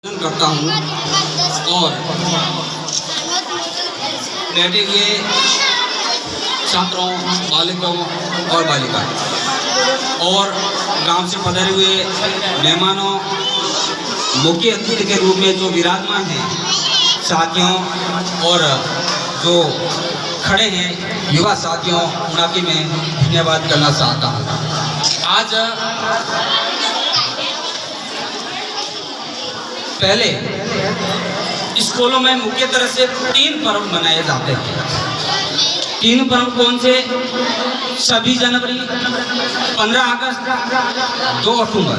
करता हूँ और बैठे हुए छात्रों, बालिकाओं और बालिका और गांव से पधारे हुए मेहमानों, मुख्य अतिथि के रूप में जो विराजमान हैं साथियों और जो खड़े हैं युवा साथियों, उनकी मैं धन्यवाद करना चाहता हूँ। आज पहले स्कूलों में मुख्य तरह से 3 पर्व मनाए जाते हैं। 3 पर्व कौन से? 26 जनवरी, 15 अगस्त, 2 अक्टूबर।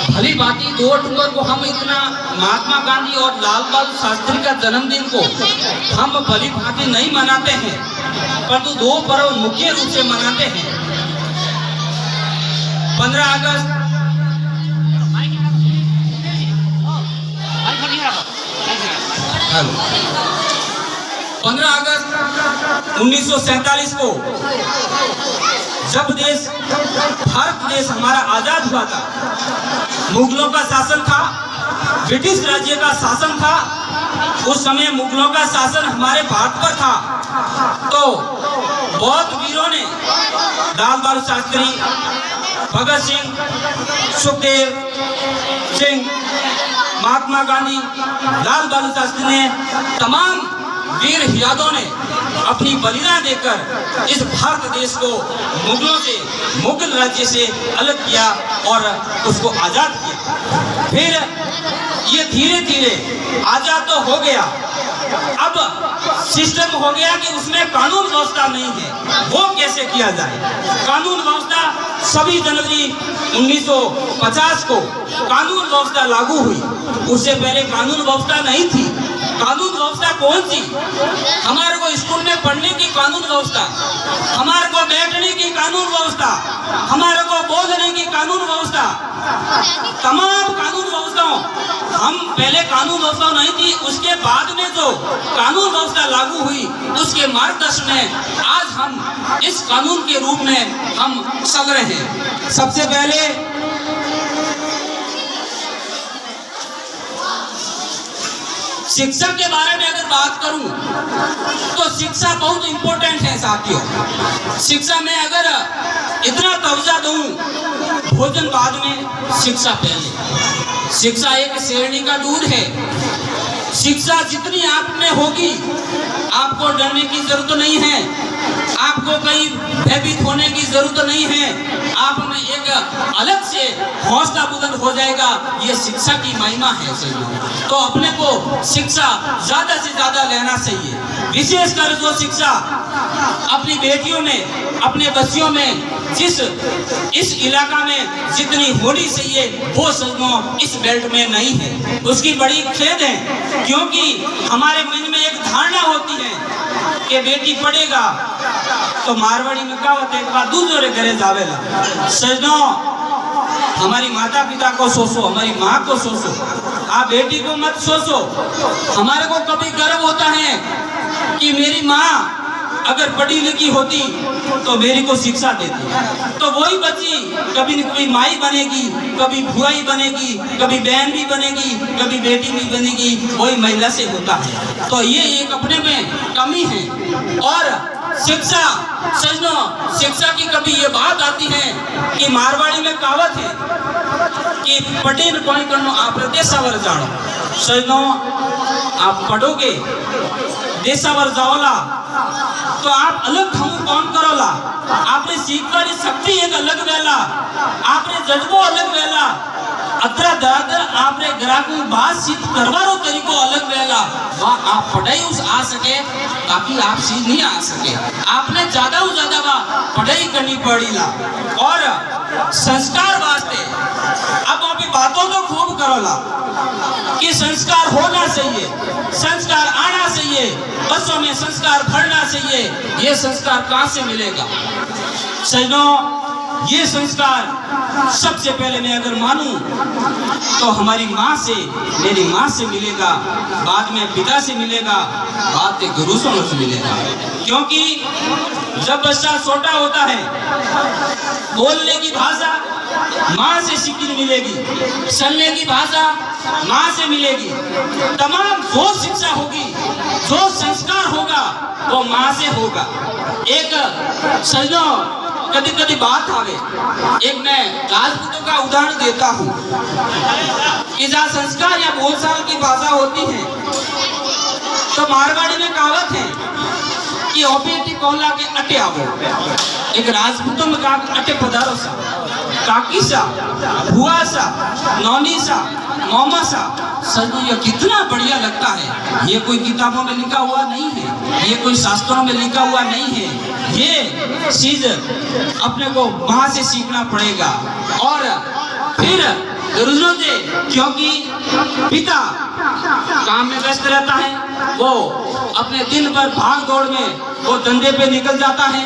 भली भांति 2 अक्टूबर को हम इतना महात्मा गांधी और लाल बहादुर शास्त्री का जन्मदिन को हम भली भांति नहीं मनाते हैं, परंतु 2 पर्व मुख्य रूप से मनाते हैं। 15 अगस्त 15 अगस्त 1947 को जब भारत देश हमारा आजाद हुआ था, मुगलों का शासन था, ब्रिटिश राज्य का शासन था। उस समय मुगलों का शासन हमारे भारत पर था, तो बहुत वीरों ने, लाल बहादुर शास्त्री, भगत सिंह, सुखदेव सिंह, महात्मा गांधी, लाल बहादुर शास्त्री ने, तमाम वीर यादों ने अपनी बलिदान देकर इस भारत देश को मुगलों से, मुगल राज्य से अलग किया और उसको आजाद किया। फिर ये धीरे धीरे आजाद तो हो गया, अब सिस्टम हो गया कि उसमें कानून व्यवस्था नहीं है। वो कैसे किया जाए? कानून व्यवस्था 26 जनवरी 1950 को कानून व्यवस्था लागू हुई। उससे पहले कानून व्यवस्था नहीं थी। कानून व्यवस्था कौन सी? हमारे को स्कूल में पढ़ने की कानून व्यवस्था, हमारे को बैठने की कानून व्यवस्था, हमारे को बोलने की कानून व्यवस्था, तमाम कानून व्यवस्थाओं, हम पहले कानून व्यवस्था नहीं थी। उसके बाद में जो कानून व्यवस्था लागू हुई, उसके मार्गदर्शन में आज हम इस कानून के रूप में हम चल रहे हैं। सबसे पहले शिक्षा के बारे में अगर बात करूं तो शिक्षा बहुत इंपॉर्टेंट है साथियों। शिक्षा में अगर इतना तवज्जो दूं, भोजन बाद में, शिक्षा पहले। शिक्षा एक श्रेणी का दूध है। शिक्षा जितनी आप में होगी, आपको डरने की जरूरत नहीं है, आपको कहीं भयभीत होने की जरूरत नहीं है। आप में एक अलग से हौसला बुलंद हो जाएगा। ये शिक्षा की महिमा है। तो अपने को शिक्षा ज्यादा से ज्यादा लेना चाहिए। विशेषकर जो शिक्षा अपनी बेटियों में, अपने बच्चियों में इस इलाका में जितनी होनी चाहिए, वो सजनों इस बेल्ट में नहीं है। उसकी बड़ी खेद है, क्योंकि हमारे मन में एक धारणा होती है कि बेटी पढ़ेगा तो मारवाड़ी में कहावत है, एक बार दूसरे घरे जावेला। सजनों, हमारी माता पिता को सोचो, हमारी माँ को सोचो, आप बेटी को मत सोचो। हमारे को कभी गर्व होता है कि मेरी माँ अगर पढ़ी लिखी होती तो मेरी को शिक्षा देती, तो वही बच्ची कभी न कभी माई बनेगी, कभी भुआई बनेगी, कभी बहन भी बनेगी, कभी बेटी भी बनेगी। वही महिला से होता है। तो ये एक अपने में कमी है। और शिक्षा, सजनों, शिक्षा की कभी ये बात आती है कि मारवाड़ी में कहावत है कि पढ़े न कोई करनो आप देशावर जानो। सजनों, आप पढ़ोगे, देशावर जाओला, तो आप अलग हम कौन करोला। आपने सीखने शक्ति एक अलग वेला, आपने जज्बो अलग वेला, अतरा दरादर आपने ग्राहकों बातचीत करवारो तरीको अलग वेला। वहाँ आप पढ़ाई उस आ सके, बाकी आप सीख नहीं आ सके। आपने ज्यादा से ज्यादा वहाँ पढ़ाई करनी पड़ी ला। और संस्कार वास्ते अब आप बातों तो खूब करोला कि संस्कार होना चाहिए, संस्कार आना चाहिए, बच्चों में संस्कार भरना चाहिए। ये संस्कार कहाँ से मिलेगा? सजनों, ये संस्कार सबसे पहले मैं अगर मानूं तो हमारी माँ से, मेरी माँ से मिलेगा, बाद में पिता से मिलेगा, बाद में गुरुजनों से मिलेगा। क्योंकि जब बच्चा छोटा होता है, बोलने की भाषा माँ से सीखने मिलेगी, चलने की भाषा माँ से मिलेगी। तमाम जो शिक्षा होगी, जो संस्कार होगा, वो माँ से होगा। एक सजनों कभी कभी बात आवे, एक मैं राजपूतों का उदाहरण देता हूँ कि जहाँ संस्कार या बोलचाल की भाषा होती है, तो मारवाड़ी में कहावत है कि ओपेटी कोला के अटे आवो। एक राजपूतों में कहा अटे पधारो सा, काकी सा, बुआ सा, नौनी सा, मामा सा। सजनों ये कितना बढ़िया लगता है। ये कोई किताबों में लिखा हुआ नहीं है, ये कोई शास्त्रों में लिखा हुआ नहीं है। ये चीज अपने को वहां से सीखना पड़ेगा। और फिर गुरुजनों से, क्योंकि पिता काम में व्यस्त रहता है, वो अपने दिन भर भाग दौड़ में वो धंधे पे निकल जाता है,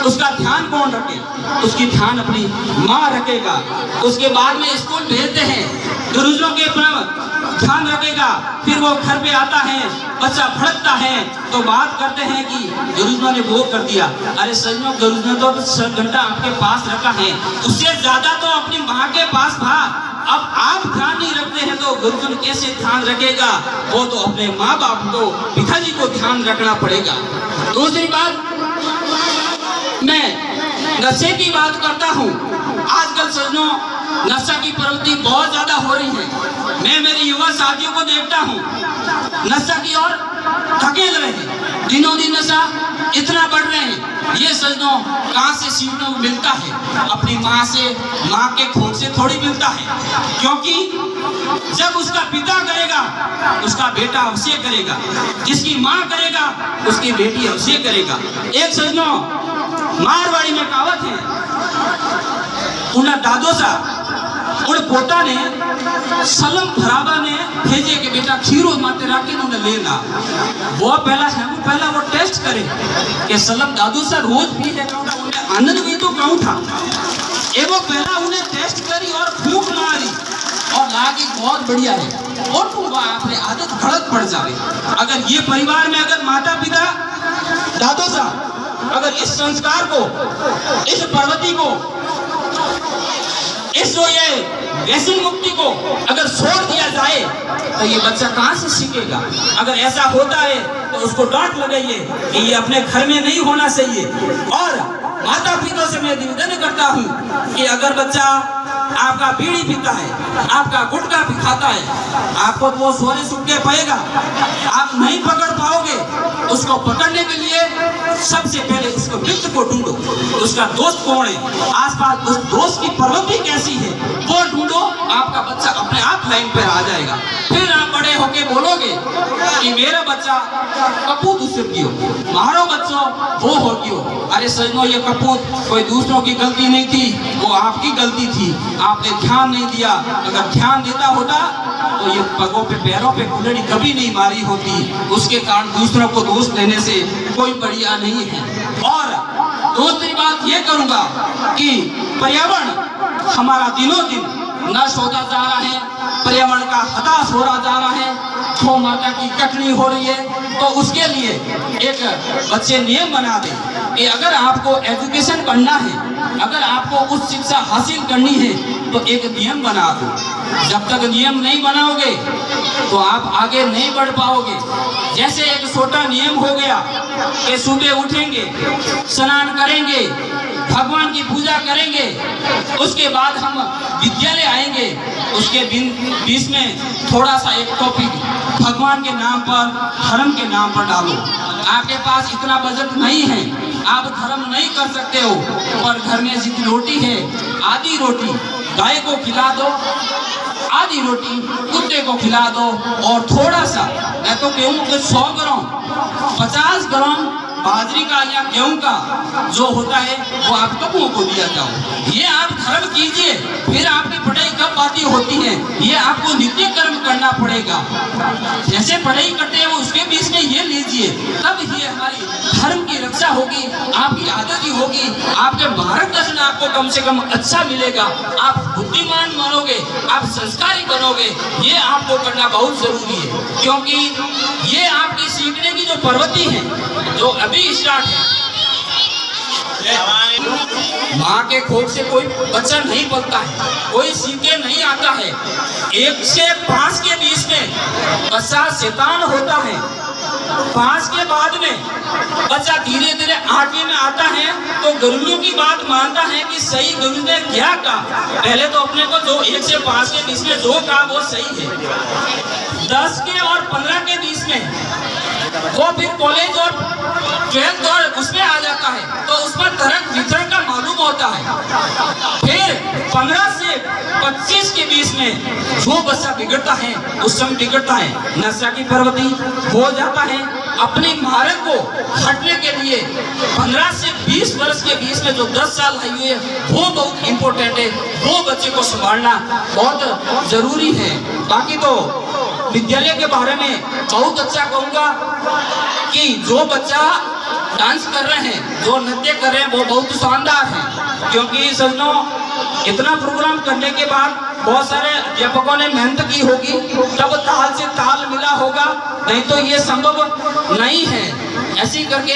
उसका ध्यान कौन रखे? उसकी ध्यान अपनी माँ रखेगा। उसके बाद में स्कूल भेजते हैं, गुरुजनों के ध्यान रखेगा। फिर वो घर पे आता है, बच्चा भड़कता है तो बात करते हैं कि गुरुजनों ने वो कर दिया। अरे सजनों, गुरुजनों तो 6 घंटा आपके पास रखा है, उससे ज्यादा तो अपनी माँ के पास था। अब आप ध्यान नहीं रखते हैं तो गुरुजन कैसे ध्यान रखेगा? वो तो अपने माँ बाप को, पिताजी को ध्यान रखना पड़ेगा। दूसरी बात, मैं नशे की बात करता हूँ। आजकल सजनों नशा की प्रवृत्ति बहुत ज्यादा हो रही है। मैं मेरे युवा साथियों को देखता हूँ, नशा की ओर धकेल रहे हैं। दिनों दिन नशा इतना बढ़ रहे हैं। ये सजनों कहाँ से सीखने को मिलता है? अपनी माँ से, माँ के खून से थोड़ी मिलता है। क्योंकि जब उसका पिता करेगा, उसका बेटा अवश्य करेगा। जिसकी माँ करेगा, उसकी बेटी अवश्य करेगा। एक सजनों मारवाड़ी में कहावत है, उन्हें दादो सा उन पोता ने सलम भरावा ने भेजे कि बेटा खीरो माते राखी उन्हें लेना। वो पहला वो टेस्ट करे कि सलम दादू सा रोज पी है, उन्हें आनंद भी तो कहूँ था। वो पहला उन्हें टेस्ट करी और फूंक मारी और लागी बहुत बढ़िया है, और तुम आपने आदत घड़त पड़ जावे। अगर ये परिवार में अगर माता पिता दादो सा अगर इस संस्कार को, इस प्रवृत्ति को, इस जो ये व्यसन मुक्ति को अगर छोड़ दिया जाए तो ये बच्चा कहाँ से सीखेगा? अगर ऐसा होता है तो उसको डांट लगाइए कि ये अपने घर में नहीं होना चाहिए। और माता पिता से मैं निवेदन करता हूँ कि अगर बच्चा आपका बीड़ी पीता है, आपका गुटखा भी खाता है, आपको तो वो सोने सूख के पाएगा, आप नहीं पकड़ पाओगे। उसको पकड़ने के लिए सबसे पहले उसको मित्र को ढूंढो, उसका दोस्त कौन है, आसपास उस दोस्त की प्रवृत्ति कैसी है वो ढूंढो। आपका बच्चा अपने आप लाइन पर आ जाएगा। फिर आप बड़े होके बोलोगे कि मेरा बच्चा कपूत उससे कियो, मारो बच्चों वो हो क्यों। अरे सजनों, ये कपूत कोई दूसरों की गलती नहीं थी, वो आपकी गलती थी। आपने ध्यान नहीं दिया। अगर ध्यान देता होता तो ये पगों पे, पैरों पे कुल्हड़ी कभी नहीं मारी होती। उसके कारण दूसरों को दोष देने से कोई बढ़िया नहीं है। और दूसरी बात ये करूंगा कि पर्यावरण हमारा दिनों दिन नष्ट होता जा रहा है, पर्यावरण का हताश हो रहा जा रहा है, गौ माता की कटनी हो रही है। तो उसके लिए एक बच्चे नियम बना दे कि अगर आपको एजुकेशन पढ़ना है, अगर आपको उच्च शिक्षा हासिल करनी है तो एक नियम बना दो। जब तक नियम नहीं बनाओगे तो आप आगे नहीं बढ़ पाओगे। जैसे एक छोटा नियम हो गया कि सुबह उठेंगे, स्नान करेंगे, भगवान की पूजा करेंगे, उसके बाद हम विद्यालय आएंगे, उसके बीच में थोड़ा सा एक टॉपिक भगवान के नाम पर, धर्म के नाम पर डालो। आपके पास इतना बजट नहीं है, आप धर्म नहीं कर सकते हो, पर घर में जितनी रोटी है, आधी रोटी गाय को खिला दो, आधी रोटी कुत्ते को खिला दो, और थोड़ा सा, मैं तो कहूँ कि 100 ग्राम 50 ग्राम बाजरी का या गेहूं का जो होता है वो आप कबूओं को दिया जाओ। ये आप धर्म कीजिए। फिर आपकी पढ़ाई कब बातें होती है, ये आपको नित्य कर्म करना पड़ेगा। जैसे पढ़ाई करते हैं वो उसके बीच में ये लीजिए, तब ये हमारी धर्म की रक्षा होगी, आपकी आदत ही होगी, आपके मार्गदर्शन आपको कम से कम अच्छा मिलेगा, आप बुद्धिमान बनोगे, आप संस्कारी बनोगे। ये आपको करना बहुत जरूरी है, क्योंकि ये आपकी सीखने की जो प्रवृत्ति है, जो अभी स्टार्ट है, माँ के कोख से कोई बच्चा नहीं पलता है, कोई सीखे नहीं आता है। 1 से 5 के बीच में बच्चा शैतान होता है। 5 के बाद में बच्चा धीरे धीरे 8वीं में आता है तो गुरुओं की बात मानता है कि सही गुरु ने क्या कहा। पहले तो अपने को जो 1 से 5 के बीच में जो कहा वो सही है। 10 के और 15 के बीच में वो फिर कॉलेज और 12th और उसमें आ जाता है तो उस पर तरंग वितरण का मालूम होता है। फिर 15 से 25 के बीच में जो बच्चा बिगड़ता है उस समय बिगड़ता है, नशा की प्रवृत्ति हो जाता है। अपने मार्ग को हटने के लिए 15 से 20 वर्ष के बीच में जो 10 साल आयु है वो बहुत इम्पोर्टेंट है। वो बच्चे को संभालना बहुत जरूरी है। बाकी तो विद्यालय के बारे में बहुत अच्छा कहूँगा कि जो बच्चा डांस कर रहे हैं, जो नृत्य कर रहे हैं वो बहुत शानदार है। क्योंकि सजनों इतना प्रोग्राम करने के बाद बहुत सारे अध्यापकों ने मेहनत की होगी, तब ताल से ताल मिला होगा, नहीं तो ये संभव नहीं है। ऐसी करके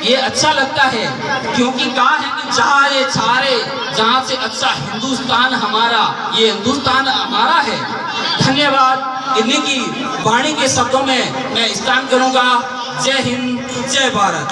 ये अच्छा लगता है क्योंकि कहा है कि चारे छारे जहाँ से अच्छा हिंदुस्तान हमारा, ये हिंदुस्तान हमारा है। धन्यवाद। इन्हीं की वाणी के शब्दों में मैं स्नान करूंगा। जय हिंद, जय भारत।